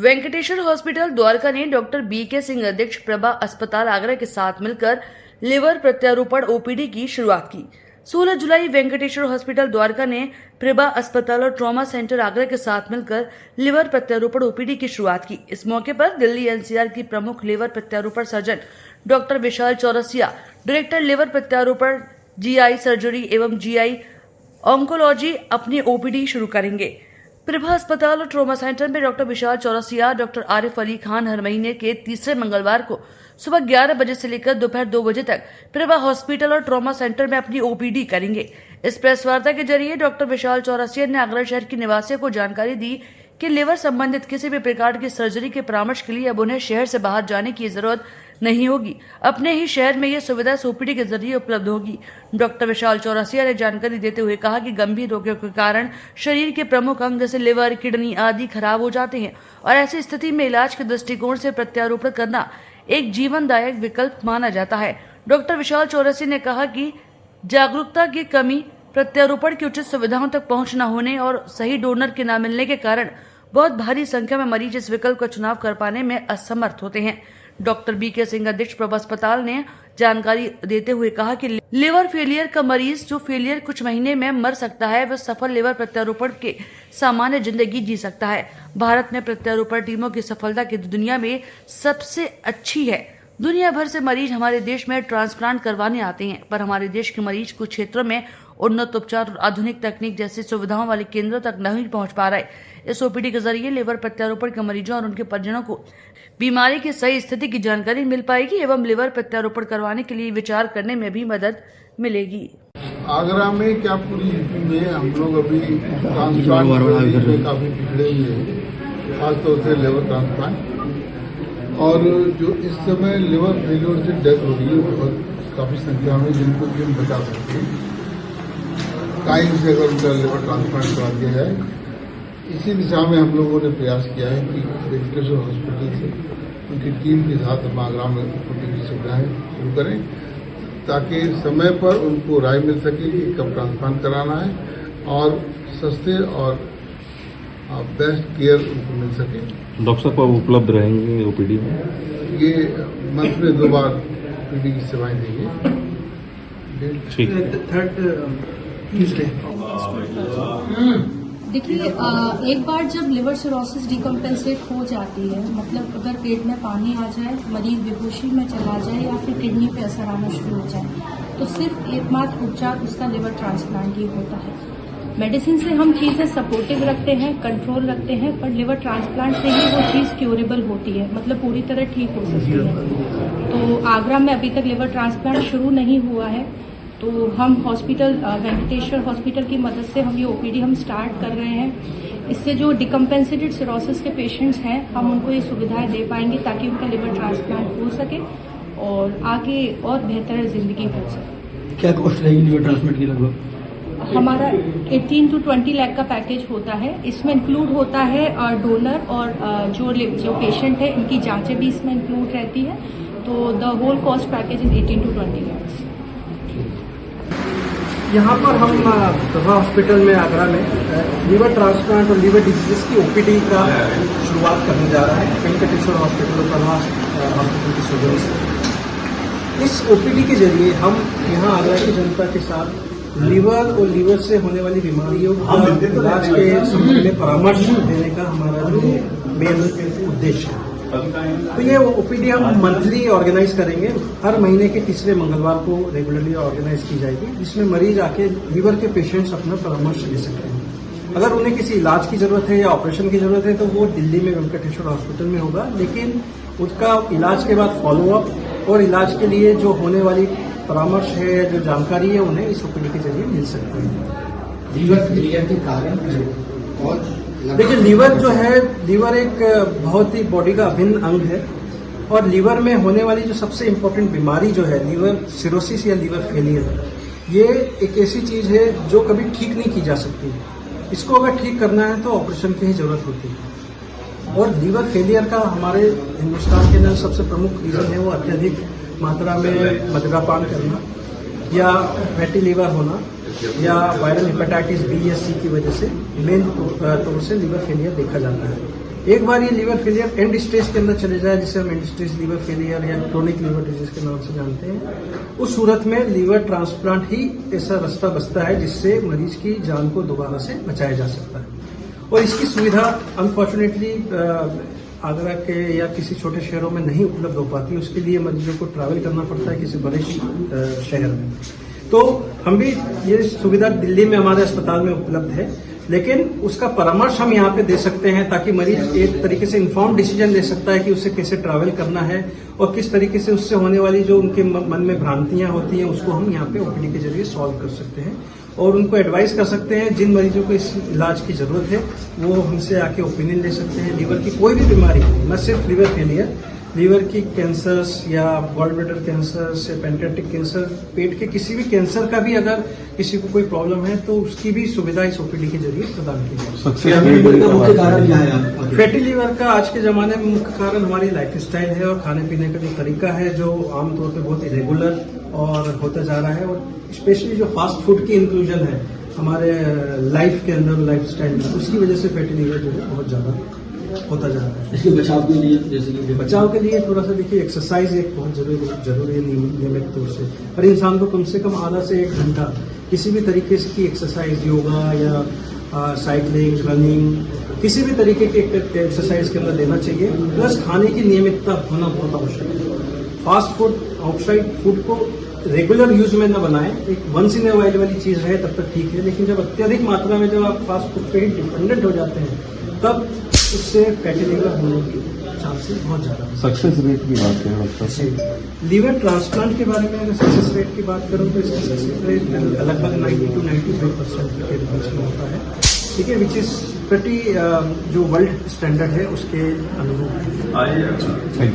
Venkateshwara hospital Dwarka ने doctor BK Singh अध्यक्ष प्रभा अस्पताल आगरा के साथ मिलकर लिवर प्रत्यारोपण ओपीडी की शुरुआत की। 16 जुलाई वेंकटेश्वर हॉस्पिटल द्वारका ने प्रभा अस्पताल और ट्रॉमा सेंटर आगरा के साथ मिलकर लिवर प्रत्यारोपण ओपीडी की शुरुआत की। इस मौके पर दिल्ली एनसीआर की प्रमुख लिवर प्रत्यारोपण सर्जन डॉक्टर विशाल चौरसिया, डायरेक्टर लिवर प्रत्यारोपण, जीआई सर्जरी एवं जीआई ऑन्कोलॉजी अपनी ओपीडी शुरू करेंगे। प्रभा अस्पताल और ट्रॉमा सेंटर में डॉक्टर विशाल चौरसिया, डॉक्टर आरिफ अली खान हर महीने के तीसरे मंगलवार को सुबह 11 बजे से लेकर दोपहर 2 बजे तक प्रभा हॉस्पिटल और ट्रॉमा सेंटर में अपनी ओपीडी करेंगे। इस प्रेस वार्ता के जरिए डॉक्टर विशाल चौरसिया ने आगरा शहर के निवासियों को जानकारी दी कि लिवर संबंधित किसी भी प्रकार की सर्जरी के परामर्श के लिए अब उन्हें शहर से बाहर जाने की जरूरत नहीं होगी। अपने ही शहर में ये सुविधा ओपीडी के जरिए उपलब्ध होगी। डॉक्टर विशाल चौरसिया ने जानकारी देते हुए कहा कि गंभीर रोगों के कारण शरीर के प्रमुख अंग जैसे लिवर, किडनी आदि खराब हो जाते हैं और ऐसी स्थिति में इलाज के दृष्टिकोण से प्रत्यारोपण करना एक जीवनदायक विकल्प माना जाता है। डॉक्टर विशाल चौरसिया ने कहा कि जागरूकता की कमी, प्रत्यारोपण की उचित सुविधाओं तक पहुंच न होने और सही डोनर के न मिलने के कारण बहुत भारी संख्या में मरीज इस विकल्प का चुनाव कर पाने में असमर्थ होते हैं। डॉक्टर बीके सिंह अध्यक्ष प्रभा अस्पताल ने जानकारी देते हुए कहा कि लिवर फेलियर का मरीज जो फेलियर कुछ महीने में मर सकता है, वह सफल लिवर प्रत्यारोपण के सामान्य जिंदगी जी सकता है। भारत में प्रत्यारोपण टीमों की सफलता की दुनिया में सबसे अच्छी है। दुनिया भर से मरीज हमारे देश में ट्रांसप्लांट करवाने आते हैं, पर हमारे देश के मरीज कुछ क्षेत्रों में उन्नत उपचार और आधुनिक तकनीक जैसी सुविधाओं वाले केंद्रों तक नहीं पहुंच पा रहे। इस ओपीडी के जरिए लिवर प्रत्यारोपण के मरीजों और उनके परिजनों को बीमारी की सही स्थिति की जानकारी मिल पाएगी एवं लिवर प्रत्यारोपण करवाने के लिए विचार करने में भी मदद मिलेगी। आगरा में क्या पूरी यूपी में हम लोग अभी ट्रांसप्लांट में काफी पिछड़े हुए हैं, खासतौर से लिवर ट्रांसप्लांट। और जो इस समय लिवर फेलियर से डेथ हो रही है बहुत काफी संख्या में, जिनको कि हम बचा सकते हैं टाइम से अगर उनका लिवर ट्रांसप्लांट करा दिया जाए। इसी दिशा में हम लोगों ने प्रयास किया है कि वेंकटेश्वर हॉस्पिटल से उनकी टीम के साथ हम आगरा में ओपीडी की सुविधाएं शुरू करें, ताकि समय पर उनको राय मिल सके कि कब ट्रांसप्लांट कराना है और सस्ते और बेस्ट केयर उनको मिल सके। डॉक्टर साहब उपलब्ध रहेंगे ओपीडी में? ये मंथ में 2 बार ओपीडी की सेवाएं देंगे। देखिए, एक बार जब लिवर सिरोसिस डिकम्पेंसेट हो जाती है, मतलब अगर पेट में पानी आ जाए, मरीज बेहोशी में चला जाए या फिर किडनी पे असर आना शुरू हो जाए, तो सिर्फ एकमात्र उपचार उसका लिवर ट्रांसप्लांट ही होता है। मेडिसिन से हम चीज़ें सपोर्टिव रखते हैं, कंट्रोल रखते हैं, पर लिवर ट्रांसप्लांट से ही वो चीज़ क्योरेबल होती है, मतलब पूरी तरह ठीक हो सकती है। तो आगरा में अभी तक लिवर ट्रांसप्लांट शुरू नहीं हुआ है, तो हम हॉस्पिटल वेंकटेश्वर हॉस्पिटल की मदद से हम ये ओपीडी हम स्टार्ट कर रहे हैं। इससे जो डिकम्पेंसेटेड सिरोसिस के पेशेंट्स हैं, हम उनको ये सुविधाएं दे पाएंगे ताकि उनका लिवर ट्रांसप्लांट हो सके और आगे और बेहतर जिंदगी हो सके। क्या कॉस्ट रहेगी लिवर ट्रांसप्लांट की? लगभग हमारा 18 to 20 लाख का पैकेज होता है। इसमें इंक्लूड होता है डोनर और जो पेशेंट है इनकी जांचें भी इसमें इंक्लूड रहती है। तो the whole cost package is 18 to 20 lakh. यहाँ पर हम प्रभा हॉस्पिटल में आगरा में लिवर ट्रांसप्लांट और लिवर डिजीज की ओपीडी का शुरुआत करने जा रहा है वेंकटेश्वर हॉस्पिटल और प्रभा हॉस्पिटल की सहयोग से। इस ओपीडी के जरिए हम यहाँ आगरा की जनता के साथ लिवर और लिवर से होने वाली बीमारियों का इलाज के संबंध में परामर्श देने का हमारा जो मेन उद्देश्य है। तो ये ओपीडी हम मंथली ऑर्गेनाइज करेंगे। हर महीने के तीसरे मंगलवार को रेगुलरली ऑर्गेनाइज की जाएगी, जिसमें मरीज आके लिवर के पेशेंट्स अपना परामर्श ले सकते हैं। अगर उन्हें किसी इलाज की जरूरत है या ऑपरेशन की जरूरत है तो वो दिल्ली में वेंकटेश्वर हॉस्पिटल में होगा, लेकिन उसका इलाज के बाद फॉलोअप और इलाज के लिए जो होने वाली परामर्श है, जो जानकारी है, उन्हें इस ओपीडी के जरिए मिल सकती है। लीवर फेलियर के कारण और देखिए, लीवर जो है, लीवर एक बहुत ही बॉडी का अभिन्न अंग है और लीवर में होने वाली जो सबसे इम्पोर्टेंट बीमारी जो है लीवर सिरोसिस या लीवर फेलियर, ये एक ऐसी चीज है जो कभी ठीक नहीं की जा सकती। इसको अगर ठीक करना है तो ऑपरेशन की ही जरूरत होती है। और लीवर फेलियर का हमारे हिंदुस्तान के अंदर सबसे प्रमुख रीजन है वो अत्यधिक मात्रा में मदिरापान करना या फैटी लीवर होना या वायरल हेपेटाइटिस बी या सी की वजह से मेन तौर से लिवर फेलियर देखा जाता है। एक बार ये लीवर फेलियर एंड स्टेज के अंदर चले जाए, जिसे हम एंड स्टेज लीवर फेलियर या क्रोनिक लीवर डिजीज के नाम से जानते हैं, उस सूरत में लीवर ट्रांसप्लांट ही ऐसा रास्ता बचता है जिससे मरीज की जान को दोबारा से बचाया जा सकता है। और इसकी सुविधा अनफॉर्चुनेटली आगरा के या किसी छोटे शहरों में नहीं उपलब्ध हो पाती, उसके लिए मरीजों को ट्रैवल करना पड़ता है किसी बड़े शहर में। तो हम भी ये सुविधा दिल्ली में हमारे अस्पताल में उपलब्ध है, लेकिन उसका परामर्श हम यहाँ पे दे सकते हैं ताकि मरीज एक तरीके से इन्फॉर्म डिसीजन ले सकता है कि उसे कैसे ट्रैवल करना है और किस तरीके से उससे होने वाली जो उनके मन में भ्रांतियां होती हैं उसको हम यहाँ पे ओपीडी के जरिए सॉल्व कर सकते हैं और उनको एडवाइस कर सकते हैं। जिन मरीजों को इस इलाज की जरूरत है वो हमसे आके ओपिनियन ले सकते हैं। लीवर की कोई भी बीमारी, न सिर्फ लीवर फेलियर, लीवर की कैंसर्स या गॉल ब्लैडर कैंसर्स या पैनक्रियाटिक कैंसर, पेट के किसी भी कैंसर का भी अगर किसी को कोई प्रॉब्लम है तो उसकी भी सुविधा इस ओपीडी के जरिए प्रदान की जाए। फैटी लीवर का आज के जमाने में मुख्य कारण हमारी लाइफस्टाइल है और खाने पीने का जो तरीका है जो आमतौर पर बहुत इरेगुलर और होता जा रहा है, और स्पेशली जो फास्ट फूड की इंक्लूजन है हमारे लाइफ के अंदर, लाइफस्टाइल में, उसकी वजह से फैटी लीवर जो है बहुत ज्यादा होता जा रहा है। इसके बचाव के लिए जैसे कि बचाव के लिए थोड़ा सा देखिए, एक्सरसाइज एक बहुत जरूरी है नियमित तौर से। हर इंसान को कम से कम आधा से 1 घंटा किसी भी तरीके से की एक्सरसाइज, योगा या साइकिलिंग, रनिंग, किसी भी तरीके के एक्सरसाइज के अंदर लेना चाहिए। प्लस खाने की नियमितता होना बहुत आवश्यक है। फास्ट फूड, आउटसाइड फूड को रेगुलर यूज में न बनाएं, एक वंस इन ए वाइल वाली चीज है तब तक ठीक है, लेकिन जब अत्यधिक मात्रा में जब आप फास्ट फूड पे ही डिपेंडेंट हो जाते हैं तब उससे फैटी लीवर होने की चांसेस बहुत ज्यादा। सक्सेस रेट की बात करें डॉक्टर, लीवर ट्रांसप्लांट के बारे में अगर सक्सेस रेट की बात करूं तो इसका सक्सेस रेट लगभग 90 to 95% के बीच में होता है, ठीक है, विच इज प्रति जो वर्ल्ड स्टैंडर्ड है उसके अनुरूप है।